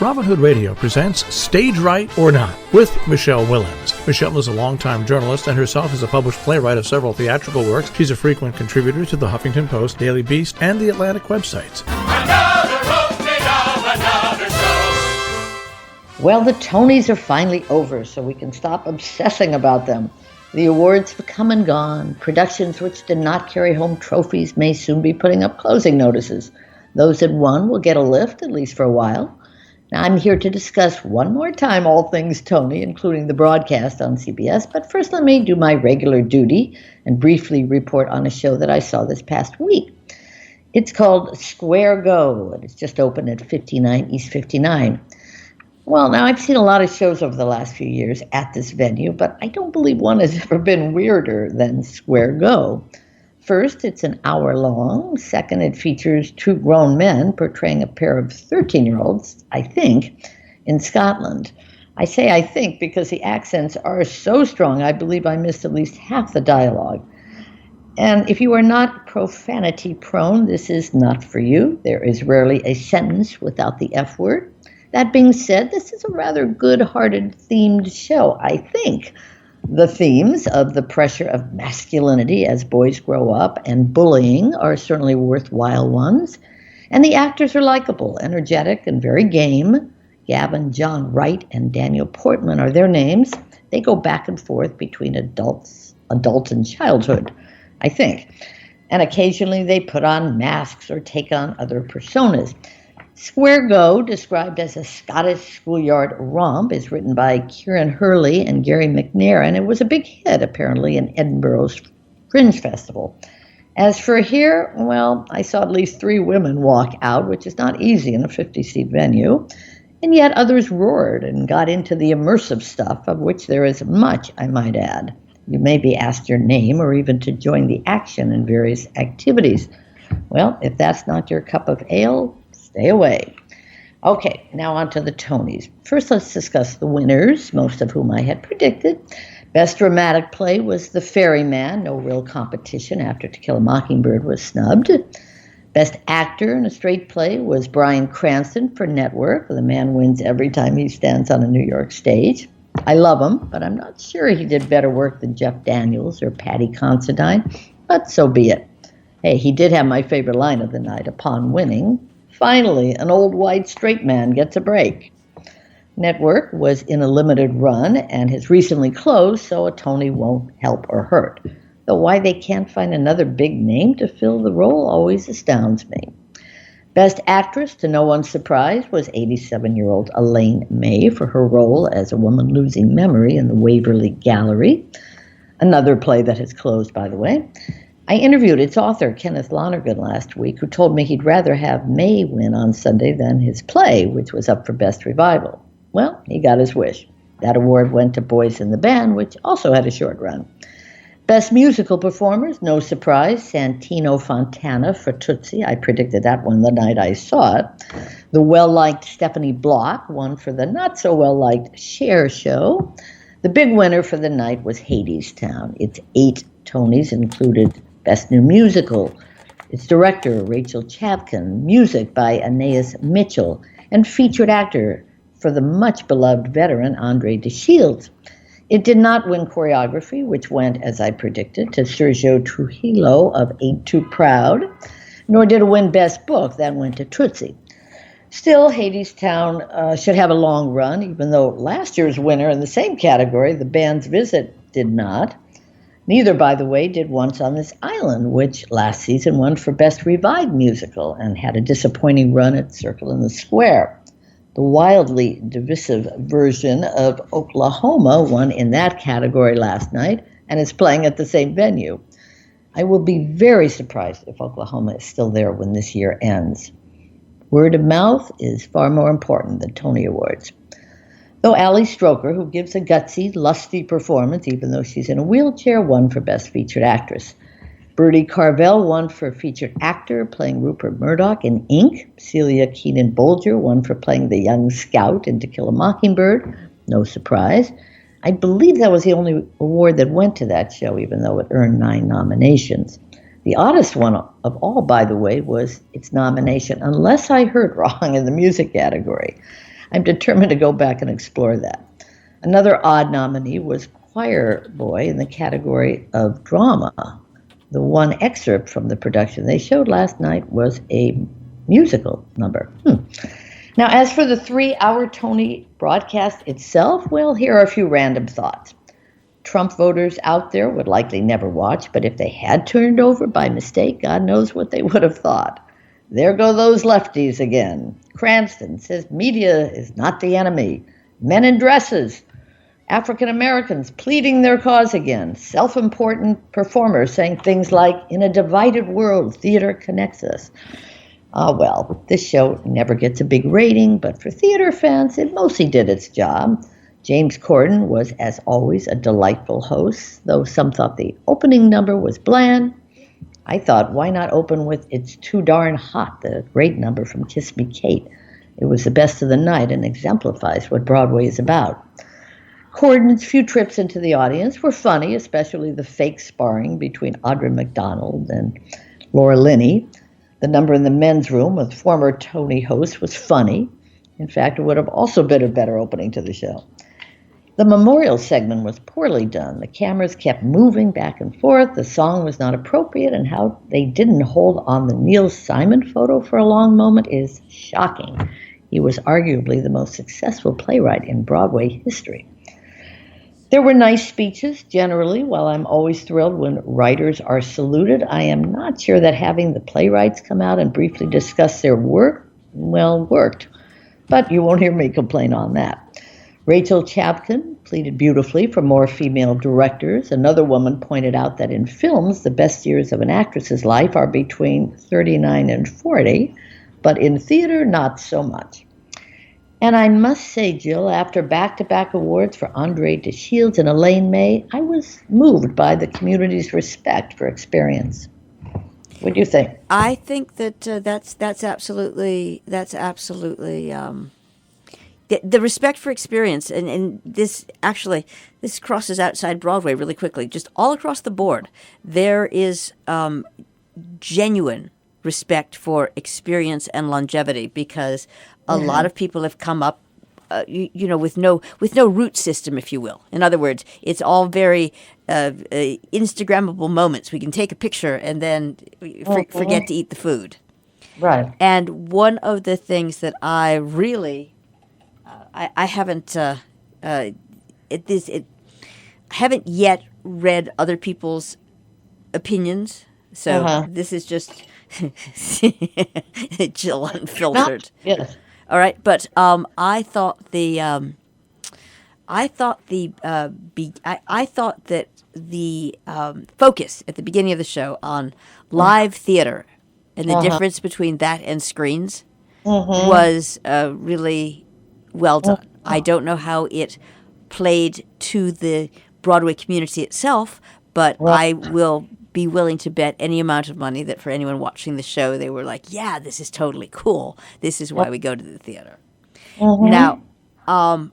Robin Hood Radio presents Stage Right or Not with Michele Willens. Michele is a longtime journalist and herself is a published playwright of several theatrical works. She's a frequent contributor to the Huffington Post, Daily Beast, and the Atlantic websites. Well, the Tonys are finally over, so we can stop obsessing about them. The awards have come and gone. Productions which did not carry home trophies may soon be putting up closing notices. Those that won will get a lift, at least for a while. Now, I'm here to discuss one more time all things Tony, including the broadcast on CBS. But first, let me do my regular duty and briefly report on a show that I saw this past week. It's called Square Go, and it's just opened at 59 East 59. Well, now, I've seen a lot of shows over the last few years at this venue, but I don't believe one has ever been weirder than Square Go. First, it's an hour long. Second, it features two grown men portraying a pair of 13-year-olds, I think, in Scotland. I say I think because the accents are so strong, I believe I missed at least half the dialogue. And if you are not profanity prone, this is not for you. There is rarely a sentence without the F word. That being said, this is a rather good-hearted themed show, I think. The themes of the pressure of masculinity as boys grow up and bullying are certainly worthwhile ones. And the actors are likable, energetic, and very game. Gavin John Wright and Daniel Portman are their names. They go back and forth between adult and childhood, I think. And occasionally they put on masks or take on other personas. Square Go, described as a Scottish schoolyard romp, is written by Kieran Hurley and Gary McNair, and it was a big hit, apparently, in Edinburgh's Fringe Festival. As for here, well, I saw at least 3 women walk out, which is not easy in a 50-seat venue, and yet others roared and got into the immersive stuff, of which there is much, I might add. You may be asked your name or even to join the action in various activities. Well, if that's not your cup of ale, stay away. Okay, now on to the Tonys. First, let's discuss the winners, most of whom I had predicted. Best dramatic play was The Ferryman, no real competition after To Kill a Mockingbird was snubbed. Best actor in a straight play was Bryan Cranston for Network. The man wins every time he stands on a New York stage. I love him, but I'm not sure he did better work than Jeff Daniels or Patty Considine, but so be it. Hey, he did have my favorite line of the night upon winning. Finally, an old white straight man gets a break. Network was in a limited run and has recently closed, so a Tony won't help or hurt. Though why they can't find another big name to fill the role always astounds me. Best actress, to no one's surprise, was 87-year-old Elaine May for her role as a woman losing memory in the Waverly Gallery. Another play that has closed, by the way. I interviewed its author, Kenneth Lonergan, last week, who told me he'd rather have May win on Sunday than his play, which was up for Best Revival. Well, he got his wish. That award went to Boys in the Band, which also had a short run. Best musical performers, no surprise, Santino Fontana for Tootsie. I predicted that one the night I saw it. The well-liked Stephanie Block won for the not-so-well-liked Cher show. The big winner for the night was Hadestown. Its 8 Tonys included Best New Musical, its director, Rachel Chavkin, music by Anais Mitchell, and featured actor for the much-beloved veteran Andre DeShields. It did not win choreography, which went, as I predicted, to Sergio Trujillo of Ain't Too Proud, nor did it win Best Book. That went to Tootsie. Still, Hadestown should have a long run, even though last year's winner in the same category, The Band's Visit, did not. Neither, by the way, did Once on This Island, which last season won for Best Revived Musical and had a disappointing run at Circle in the Square. The wildly divisive version of Oklahoma won in that category last night and is playing at the same venue. I will be very surprised if Oklahoma is still there when this year ends. Word of mouth is far more important than Tony Awards. Though Ali Stroker, who gives a gutsy, lusty performance, even though she's in a wheelchair, won for Best Featured Actress. Bertie Carvel won for Featured Actor, playing Rupert Murdoch in Ink. Celia Keenan-Bolger won for playing the young scout in To Kill a Mockingbird. No surprise. I believe that was the only award that went to that show, even though it earned 9 nominations. The oddest one of all, by the way, was its nomination, unless I heard wrong, in the music category. I'm determined to go back and explore that. Another odd nominee was Choir Boy in the category of drama. The one excerpt from the production they showed last night was a musical number. Now, as for the 3-hour Tony broadcast itself, well, here are a few random thoughts. Trump voters out there would likely never watch, but if they had turned over by mistake, God knows what they would have thought. There go those lefties again. Cranston says media is not the enemy. Men in dresses. African Americans pleading their cause again. Self-important performers saying things like, in a divided world, theater connects us. Well, this show never gets a big rating, but for theater fans, it mostly did its job. James Corden was, as always, a delightful host, though some thought the opening number was bland. I thought, why not open with It's Too Darn Hot, the great number from Kiss Me Kate. It was the best of the night and exemplifies what Broadway is about. Corden's few trips into the audience were funny, especially the fake sparring between Audra McDonald and Laura Linney. The number in the men's room with former Tony host was funny. In fact, it would have also been a better opening to the show. The memorial segment was poorly done. The cameras kept moving back and forth. The song was not appropriate, and how they didn't hold on the Neil Simon photo for a long moment is shocking. He was arguably the most successful playwright in Broadway history. There were nice speeches, generally. While I'm always thrilled when writers are saluted, I am not sure that having the playwrights come out and briefly discuss their work, well, worked. But you won't hear me complain on that. Rachel Chapkin pleaded beautifully for more female directors. Another woman pointed out that in films, the best years of an actress's life are between 39 and 40, but in theater, not so much. And I must say, Jill, after back-to-back awards for Andre DeShields and Elaine May, I was moved by the community's respect for experience. What do you think? I think that that's absolutely the respect for experience, and this crosses outside Broadway really quickly. Just all across the board, there is genuine respect for experience and longevity, because a lot of people have come up, with no root system, if you will. In other words, it's all very Instagrammable moments. We can take a picture and then forget to eat the food. Right. And one of the things that I really, I haven't haven't yet read other people's opinions. So this is just Jill Unfiltered. Yes. All right, but I thought that the focus at the beginning of the show on live theater and the difference between that and screens was really well done. I don't know how it played to the Broadway community itself, but I will be willing to bet any amount of money that for anyone watching the show, they were like, yeah, this is totally cool. This is why we go to the theater. Now, I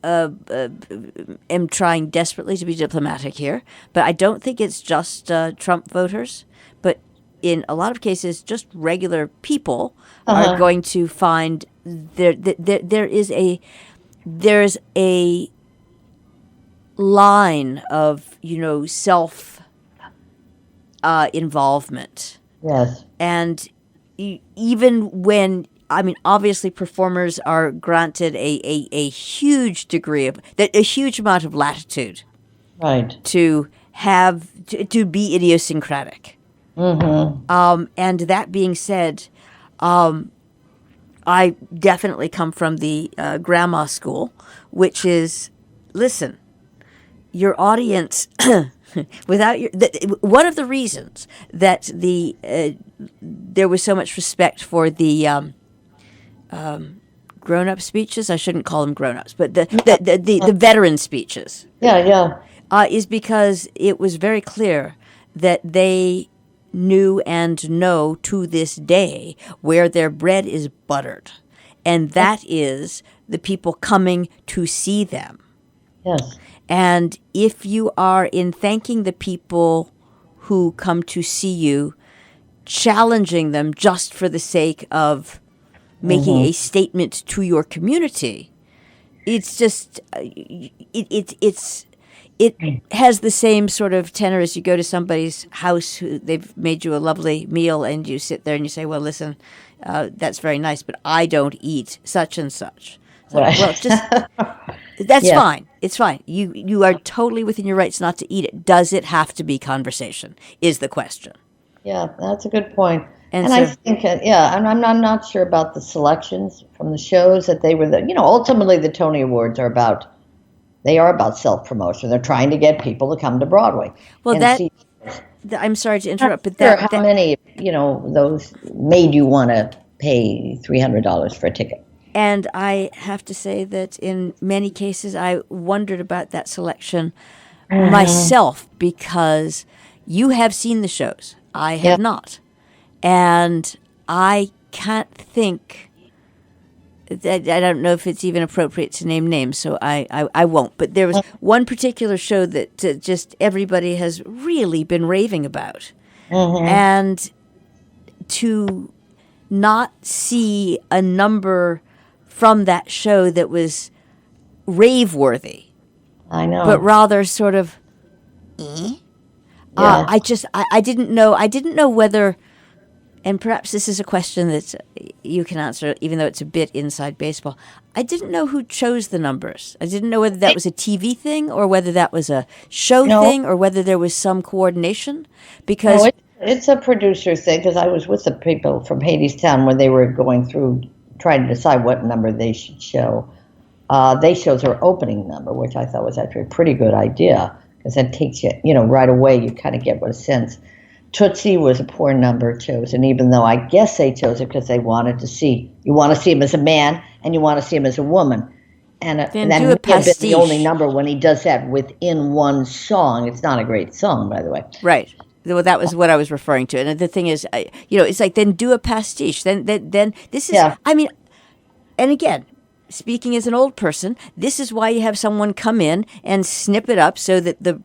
am trying desperately to be diplomatic here, but I don't think it's just Trump voters, but in a lot of cases, just regular people are going to find there's a line of self involvement. Yes. And even when obviously performers are granted a huge degree of a huge amount of latitude, right, to be idiosyncratic. And that being said, I definitely come from the grandma school, which is, listen, your audience, one of the reasons that there was so much respect for the grown-up speeches, I shouldn't call them grown-ups, but the veteran speeches, is because it was very clear that they knew and know to this day where their bread is buttered, and that is the people coming to see them. Yes. And if you are, in thanking the people who come to see you, challenging them just for the sake of making a statement to your community. It's just it has the same sort of tenor as you go to somebody's house who they've made you a lovely meal and you sit there and you say, well, listen, that's very nice, but I don't eat such and such. So, Right. well, just that's Yeah. fine. It's fine. You are totally within your rights not to eat it. Does it have to be conversation is the question. Yeah, that's a good point. And And so- I think, and I'm not sure about the selections from the shows that they were. Ultimately, the Tony Awards are about self-promotion. They're trying to get people to come to Broadway. Well, and that see. I'm sorry to interrupt, but Sure, that how many those made you want to pay $300 for a ticket? and I have to say that in many cases I wondered about that selection myself because you have seen the shows. I have Yep. not. And I can't think that I don't know if it's even appropriate to name names, so I won't. But there was one particular show that just everybody has really been raving about. And to not see a number from that show that was rave-worthy, I know. but rather sort of, Yeah. I didn't know whether, and perhaps this is a question that you can answer, even though it's a bit inside baseball. I didn't know who chose the numbers. I didn't know whether that was a TV thing or whether that was a show No. thing or whether there was some coordination. Because No, it's a producer thing because I was with the people from Hadestown when they were going through trying to decide what number they should show. They chose their opening number, which I thought was actually a pretty good idea because that takes you, right away you kind of get what a sense. Tootsie was a poor number chosen, even though I guess they chose it because they wanted to see. You want to see him as a man and you want to see him as a woman. And that do a may have been pastiche. the only number when he does that within one song. It's not a great song, by the way. right. Well, that was what I was referring to. And the thing is, it's like, then do a pastiche. Then this is, Yeah. I mean, and again, speaking as an old person, this is why you have someone come in and snip it up so that the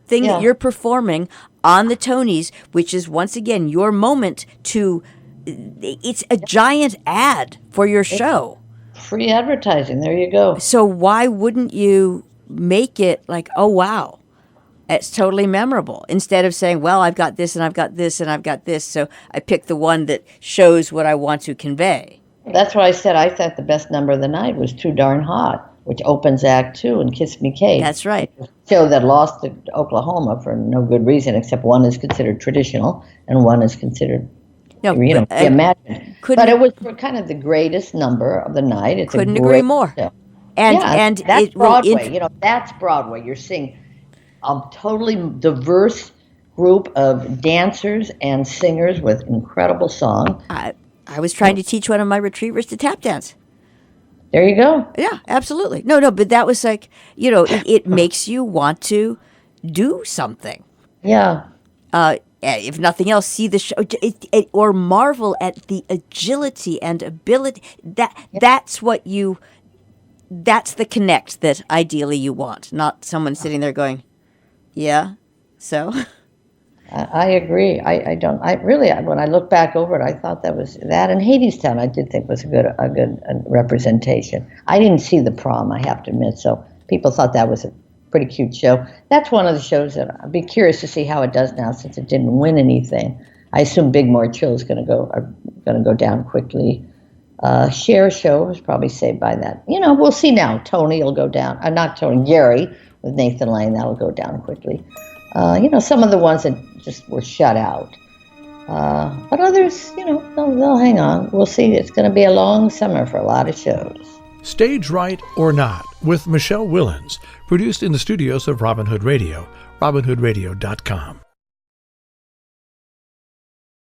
thing Yeah. that you're performing on the Tonys, which is once again your moment to, it's a giant ad for your show. Free advertising. There you go. So why wouldn't you make it like, oh, wow, it's totally memorable, instead of saying, well, I've got this and I've got this and I've got this, so I picked the one that shows what I want to convey. That's why I said I thought the best number of the night was Too Darn Hot, which opens Act 2 and Kiss Me Kate. That's right. Show that lost to Oklahoma for no good reason, except one is considered traditional and one is considered, reimagined. But it was kind of the greatest number of the night. It's Couldn't a agree great more. show. And that's it will Broadway. That's Broadway. You're seeing a totally diverse group of dancers and singers with incredible song. I was trying to teach one of my retrievers to tap dance. There you go. Yeah, absolutely. No, but that was like, it makes you want to do something. Yeah. If nothing else, see the show or marvel at the agility and ability. That's the connect that ideally you want, not someone sitting there going, yeah, so. I agree. When I look back over it, I thought that was that. And Hadestown, I did think was a good representation. I didn't see the prom, I have to admit, so people thought that was a pretty cute show. That's one of the shows that I'd be curious to see how it does now, since it didn't win anything. I assume Big More Chill is going to go down quickly. Cher's show was probably saved by that. We'll see now. Tony will go down. Not Tony, Gary with Nathan Lane. That'll go down quickly. Some of the ones that just were shut out. But others, they'll hang on. We'll see. It's going to be a long summer for a lot of shows. Stage Right or Not with Michele Willens, produced in the studios of Robin Hood Radio, robinhoodradio.com.